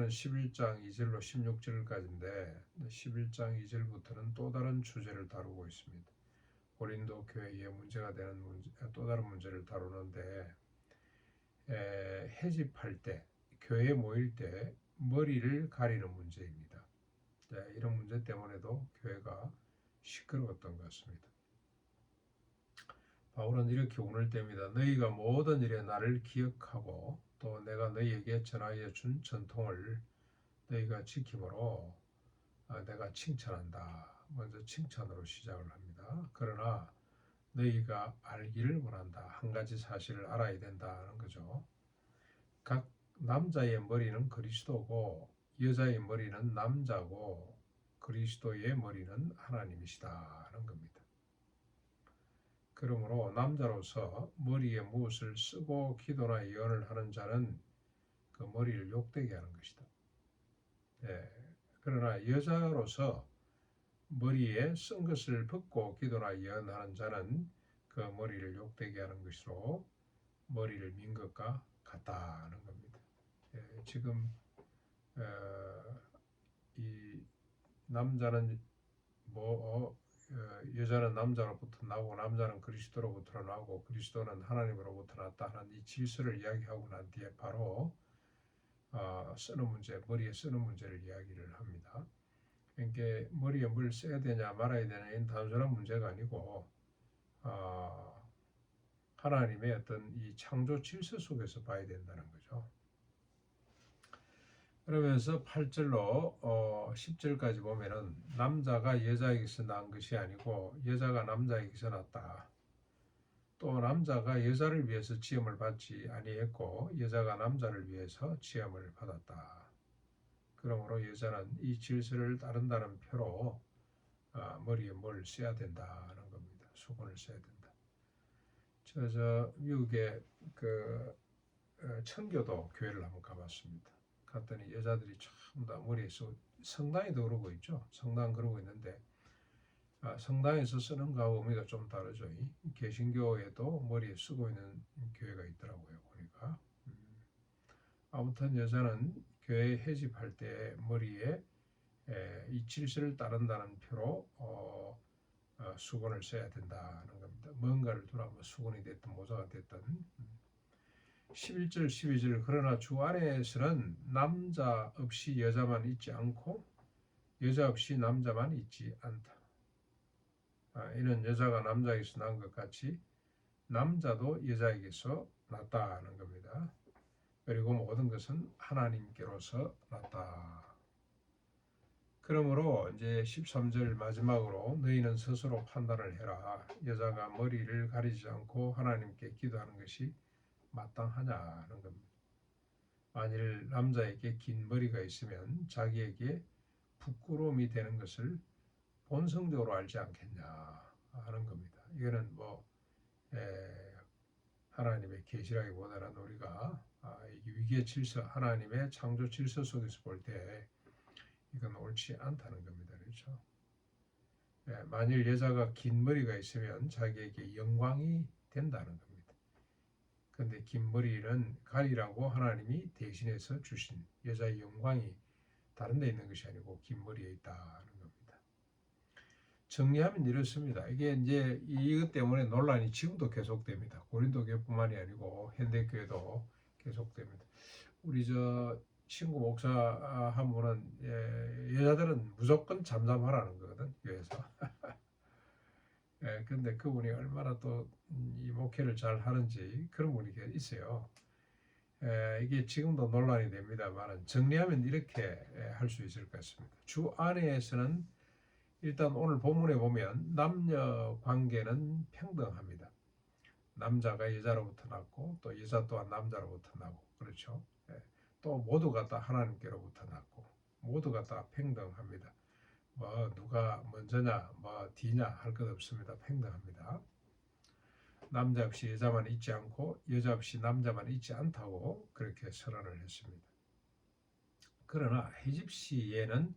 바울은 11장 2절로 16절까지인데 11장 2절부터는 또 다른 주제를 다루고 있습니다. 고린도 교회에 문제가 되는 또 다른 문제를 다루는데 회집할 때, 교회에 모일 때 머리를 가리는 문제입니다. 이런 문제 때문에도 교회가 시끄러웠던 것 같습니다. 바울은 이렇게 운을 뗍니다. 너희가 모든 일에 나를 기억하고 또 내가 너희에게 전하여 준 전통을 너희가 지킴으로 내가 칭찬한다. 먼저 칭찬으로 시작을 합니다. 그러나 너희가 알기를 원한다. 한 가지 사실을 알아야 된다는 거죠. 각 남자의 머리는 그리스도고 여자의 머리는 남자고 그리스도의 머리는 하나님이시다는 겁니다. 그러므로 남자로서 머리에 무엇을 쓰고 기도나 예언을 하는 자는 그 머리를 욕되게 하는 것이다. 그러나 여자로서 머리에 쓴 것을 벗고 기도나 예언하는 자는 그 머리를 욕되게 하는 것으로 머리를 민 것과 같다는 겁니다. 지금 이 남자는 여자는 남자로부터 나오고 남자는 그리스도로부터 나오고 그리스도는 하나님으로부터 났다 하는 이 질서를 이야기하고 난 뒤에 바로 쓰는 문제, 머리에 쓰는 문제를 이야기를 합니다. 그러니까 머리에 뭘 써야 되냐 말아야 되냐 이런 단순한 문제가 아니고 하나님의 어떤 이 창조 질서 속에서 봐야 된다는 거죠. 그러면서 8절로 10절까지 보면은 남자가 여자에게서 난 것이 아니고 여자가 남자에게서 났다. 또 남자가 여자를 위해서 지음을 받지 아니했고 여자가 남자를 위해서 지음을 받았다. 그러므로 여자는 이 질서를 따른다는 표로 머리에 뭘 써야 된다는 겁니다. 수건을 써야 된다. 저 미국의 그 청교도 교회를 한번 가봤습니다. 갔더니 여자들이 전부 다 머리에 쓰고 성당에도 그러고 있죠. 성당 그러고 있는데 성당에서 쓰는 거하고 의미가 좀 다르죠. 개신교에도 머리에 쓰고 있는 교회가 있더라고요. 보니까 아무튼 여자는 교회 회집할 때 머리에 이 질서를 따른다는 표로 수건을 써야 된다는 겁니다. 뭔가를 두라 뭐 수건이 됐든 모자가 됐든 11절 12절 그러나 주 안에서는 남자 없이 여자만 있지 않고 여자 없이 남자만 있지 않다. 이는 여자가 남자에게서 난 것 같이 남자도 여자에게서 났다는 겁니다. 그리고 모든 것은 하나님께로서 났다. 그러므로 이제 13절 마지막으로 너희는 스스로 판단을 해라. 여자가 머리를 가리지 않고 하나님께 기도하는 것이 마땅하냐는 겁니다. 만일 남자에게 긴 머리가 있으면 자기에게 부끄러움이 되는 것을 본성적으로 알지 않겠냐 하는 겁니다. 이거는 하나님의 계시라기보다는 우리가 위기의 질서, 하나님의 창조 질서 속에서 볼 때 이건 옳지 않다는 겁니다. 그렇죠? 만일 여자가 긴 머리가 있으면 자기에게 영광이 된다는 겁니다. 그런데 긴 머리는 가리라고 하나님이 대신해서 주신 여자의 영광이 다른 데 있는 것이 아니고 긴 머리에 있다는 겁니다. 정리하면 이렇습니다. 이게 이제 이것 때문에 논란이 지금도 계속됩니다. 고린도 교회뿐만이 아니고 현대 교회도 계속됩니다. 우리 저 친구 목사 한 분은 여자들은 무조건 잠잠하라는 거거든 교회에서. 근데 그분이 얼마나 또 이 목회를 잘 하는지 그런 분이 있어요. 이게 지금도 논란이 됩니다만 정리하면 이렇게 할 수 있을 것 같습니다. 주 안에서는 일단 오늘 본문에 보면 남녀 관계는 평등합니다. 남자가 여자로부터 났고 또 여자 또한 남자로부터 나고 그렇죠. 또 모두가 다 하나님께로부터 났고 모두가 다 평등합니다. 누가 먼저냐 뒤냐 할 것 없습니다. 평등합니다. 남자 없이 여자만 있지 않고 여자 없이 남자만 있지 않다고 그렇게 선언을 했습니다. 그러나 회집 시에는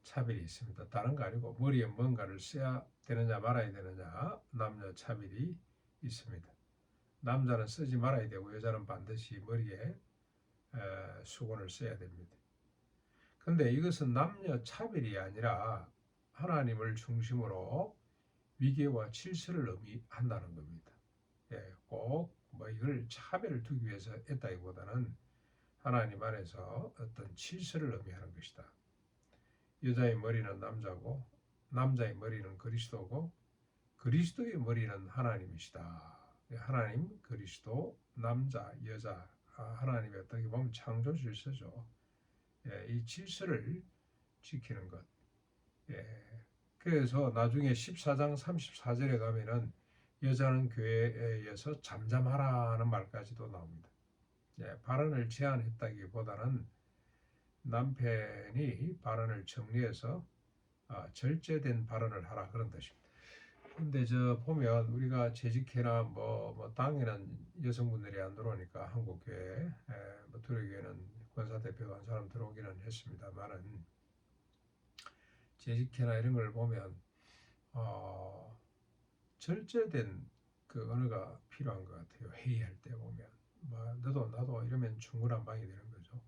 차별이 있습니다. 다른 거 아니고 머리에 뭔가를 써야 되느냐 말아야 되느냐 남녀 차별이 있습니다. 남자는 쓰지 말아야 되고 여자는 반드시 머리에 수건을 써야 됩니다. 근데 이것은 남녀 차별이 아니라 하나님을 중심으로 위계와 질서를 의미한다는 겁니다. 예, 꼭 뭐 이걸 차별을 두기 위해서 했다기보다는 하나님 안에서 어떤 질서를 의미하는 것이다. 여자의 머리는 남자고 남자의 머리는 그리스도고 그리스도의 머리는 하나님이시다. 하나님, 그리스도, 남자, 여자, 하나님의 어떻게 보면 창조 질서죠. 예, 이 질서를 지키는 것. 예, 그래서 나중에 14장 34절에 가면은 여자는 교회에서 잠잠하라는 말까지도 나옵니다. 예, 발언을 제한했다기보다는 남편이 발언을 정리해서 절제된 발언을 하라 그런 뜻입니다. 근데 저 보면 우리가 재직회나 뭐 당에는 여성분들이 안 들어오니까 한국교회, 뭐 두려교회는 권사대표가 한 사람 들어오기는 했습니다만은 재직회나 이런 걸 보면 절제된 그 언어가 필요한 것 같아요. 회의할 때 보면 뭐 너도 나도 이러면 중구난방이 되는 거죠.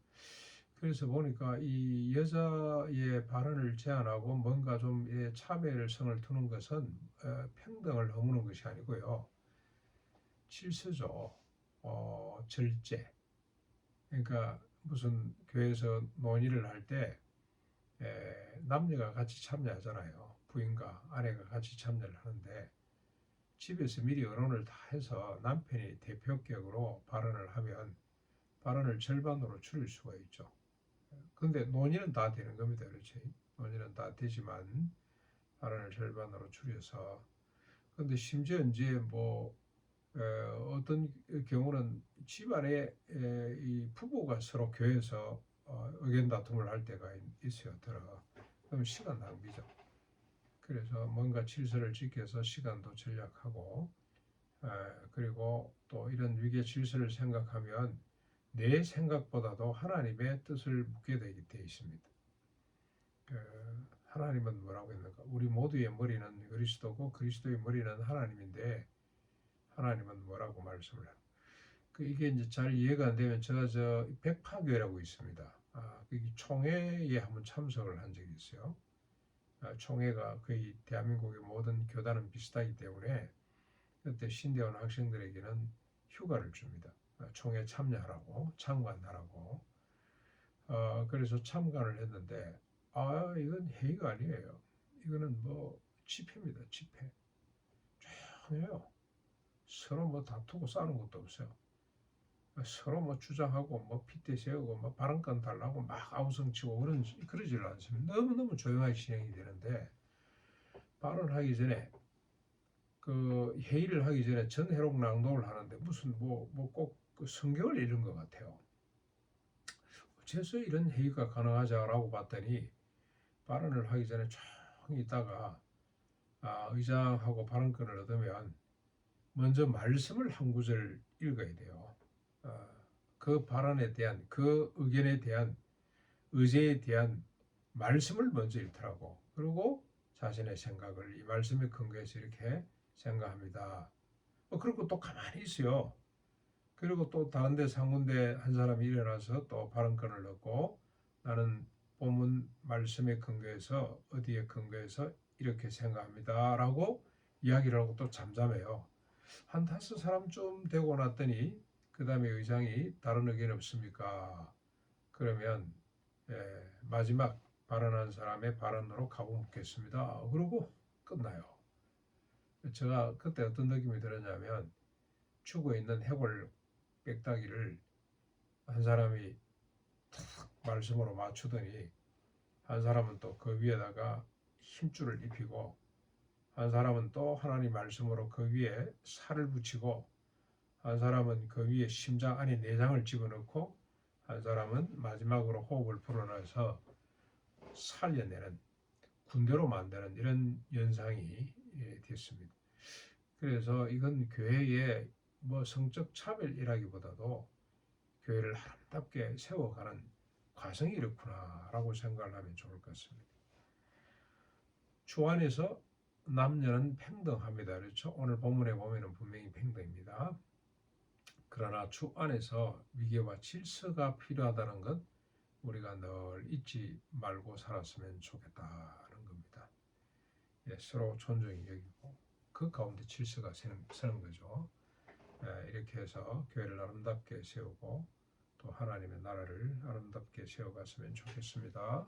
그래서 보니까 이 여자의 발언을 제한하고 뭔가 좀 참여성을 두는 것은 평등을 허무는 것이 아니고요. 질서죠. 절제. 그러니까 무슨 교회에서 논의를 할 때 남녀가 같이 참여하잖아요. 부인과 아내가 같이 참여를 하는데 집에서 미리 의논을 다 해서 남편이 대표격으로 발언을 하면 발언을 절반으로 줄일 수가 있죠. 근데 논의는 다 되는 겁니다. 그렇지? 논의는 다 되지만 발언을 절반으로 줄여서 근데 심지어 이제 뭐 어떤 경우는 집안에 이 부부가 서로 교회에서 의견 다툼을 할 때가 있어요. 그럼 시간 낭비죠. 그래서 뭔가 질서를 지켜서 시간도 절약하고 그리고 또 이런 위계 질서를 생각하면 내 생각보다도 하나님의 뜻을 묻게 되게 돼 있습니다. 하나님은 뭐라고 했는가? 우리 모두의 머리는 그리스도고 그리스도의 머리는 하나님인데 하나님은 뭐라고 말씀을 해요? 이게 이제 잘 이해가 안 되면 제가 저 백파교회라고 있습니다. 그 총회에 한번 참석을 한 적이 있어요. 총회가 거의 대한민국의 모든 교단은 비슷하기 때문에 그때 신대원 학생들에게는 휴가를 줍니다. 총회 참여하라고 참관하라고. 그래서 참관을 했는데 이건 회의가 아니에요. 이거는 뭐 집회입니다. 집회. 조용해요. 서로 뭐 다투고 싸우는 것도 없어요. 서로 뭐 주장하고 뭐 핏대 세우고 뭐 발언권 달라고 막 아우성치고 그러지를 않습니다. 너무너무 조용하게 진행이 되는데 발언하기 전에 그 회의를 하기 전에 전회록 낭독을 하는데 무슨 꼭 그 성경을 읽은 것 같아요. 어째서 이런 회의가 가능하자라고 봤더니 발언을 하기 전에 조용히 있다가 의장하고 발언권을 얻으면 먼저 말씀을 한 구절 읽어야 돼요. 그 발언에 대한 그 의견에 대한 의제에 대한 말씀을 먼저 읽더라고. 그리고 자신의 생각을 이 말씀에 근거해서 이렇게 생각합니다. 그리고 또 가만히 있어요. 그리고 또 다른 데 상문대 한 사람이 일어나서 또 발언권을 얻고 나는 본문 말씀에 근거해서 어디에 근거해서 이렇게 생각합니다. 라고 이야기를 하고 또 잠잠해요. 한 5사람쯤 되고 났더니 그 다음에 의장이 다른 의견 없습니까? 그러면 마지막 발언한 사람의 발언으로 가보겠습니다. 그러고 끝나요. 제가 그때 어떤 느낌이 들었냐면 축구에 있는 해골 빽따기를 한 사람이 탁 말씀으로 맞추더니 한 사람은 또 그 위에다가 힘줄을 입히고 한 사람은 또 하나님 말씀으로 그 위에 살을 붙이고 한 사람은 그 위에 심장 안에 내장을 집어넣고 한 사람은 마지막으로 호흡을 불어넣어서 살려내는 군대로 만드는 이런 현상이 됐습니다. 그래서 이건 교회의 뭐 성적 차별이라기보다도 교회를 아름답게 세워가는 과정이 이렇구나라고 생각을 하면 좋을 것 같습니다. 주 안에서 남녀는 평등합니다. 그렇죠? 오늘 본문에 보면 분명히 평등입니다. 그러나 주 안에서 위계와 질서가 필요하다는 것 우리가 늘 잊지 말고 살았으면 좋겠다는 겁니다. 예, 서로 존중이 여기고 그 가운데 질서가 서는 거죠. 이렇게 해서 교회를 아름답게 세우고 또 하나님의 나라를 아름답게 세워갔으면 좋겠습니다.